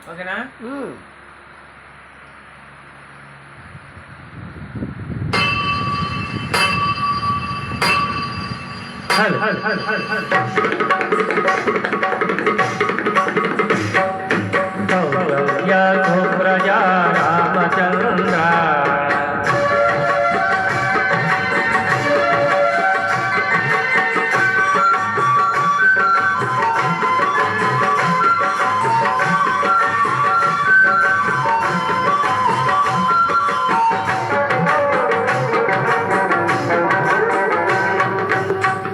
ఓకేనా? ప్రజా రామచంద్ర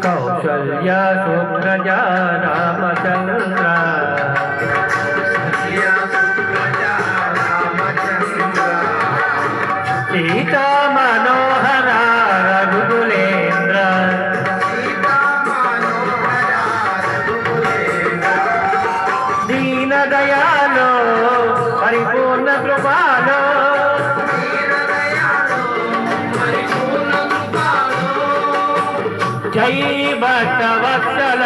కౌసల్య సుప్రజా రామచంద్ర సీతా మనోహర రఘుకులేంద్ర దీన దయాలో పరిపూర్ణ కృపాలో జై భక్తవత్సల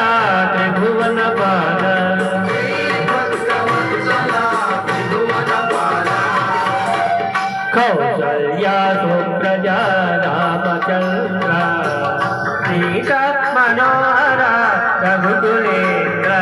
త్రిభువన పాల కౌసల్య సుప్రజా రామచంద్ర సీతా మనోహర రఘుకులేంద్ర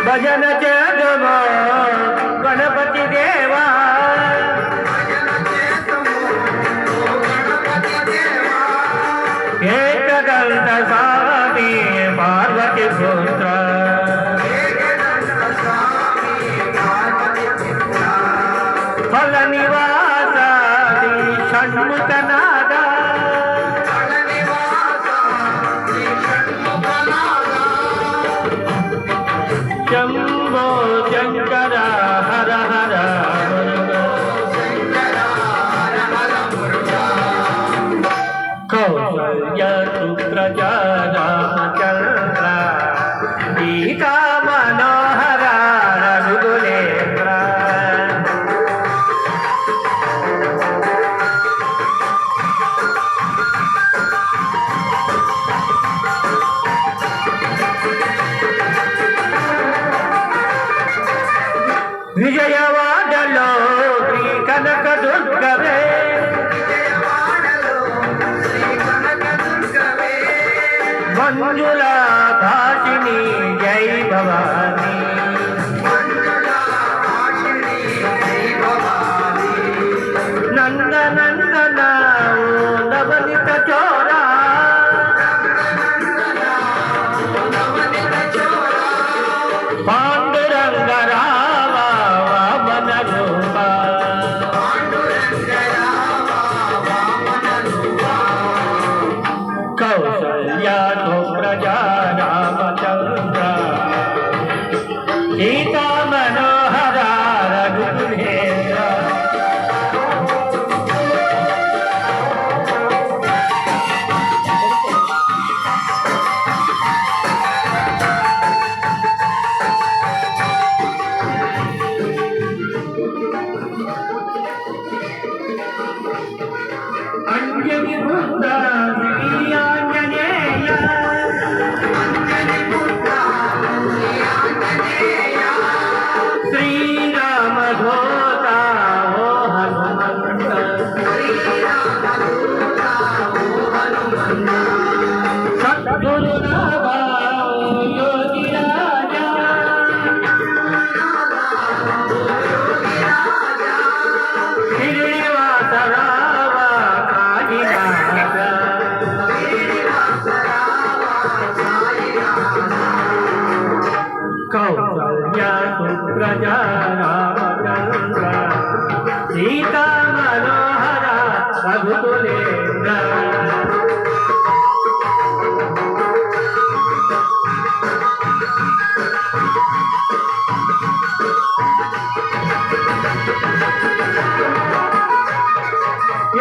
భజన చేదుమో గణపతి దేవా ఏకదంత స్వామి పార్వతి పుత్ర ఫల నివాస షణ్ముఖనాద శంభో శంకర హర హర కౌసల్య సుప్రజా రామచంద్ర సీతా మనోహర రఘుకులేంద్ర విజయవాడలో శ్రీ కనక దుర్గవే మంజుల భాషిని జై భవాని నందనందన నవనిత చోరా పాండురంగ రామ వామన రూప కౌసల్య సుప్రజా రామచంద్ర సీతా మనోహర రఘుకులేంద్ర అంజని పుత్ర శ్రీ ఆంజనేయ శ్రీరామధూత ఓ హనుమంత సద్గురు రామ యోగి రాజా శ్రీనివాస రామ కాళీనాథ కౌసల్య సుప్రజా రామచంద్ర సీతా మనోహర రఘుకులేంద్ర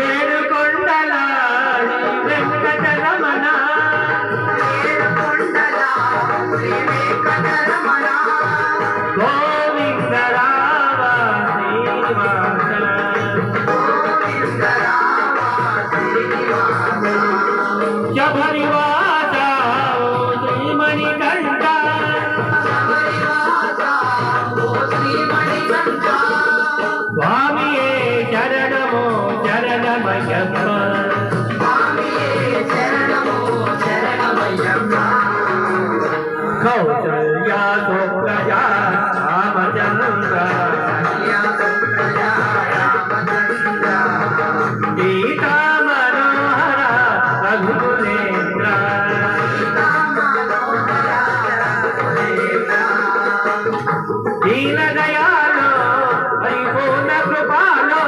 ఏడుకొండల వెంకటరమణ గోవింద రామ శ్రీనివాస శబరివాస శ్రీమణికంఠ స్వామియే శరణమో శరణమయ్యప్ప కౌసల్యా సుప్రజా రామచంద్ర సీతా మనోహర రఘుకులేంద్ర దీన దయాలో పరిపూర్ణ కృపాలో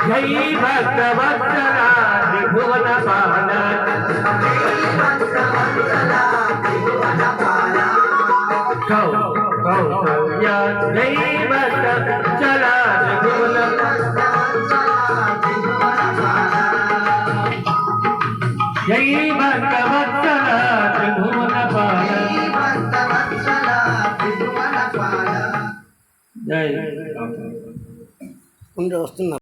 జై భక్తవత్సల త్రిభువన పాల కౌసల్య జై భక్తవత్సల త్రిభువన జై భక్తవత్సల త్రిభువన పాల జై ఉండే వస్తున్నా.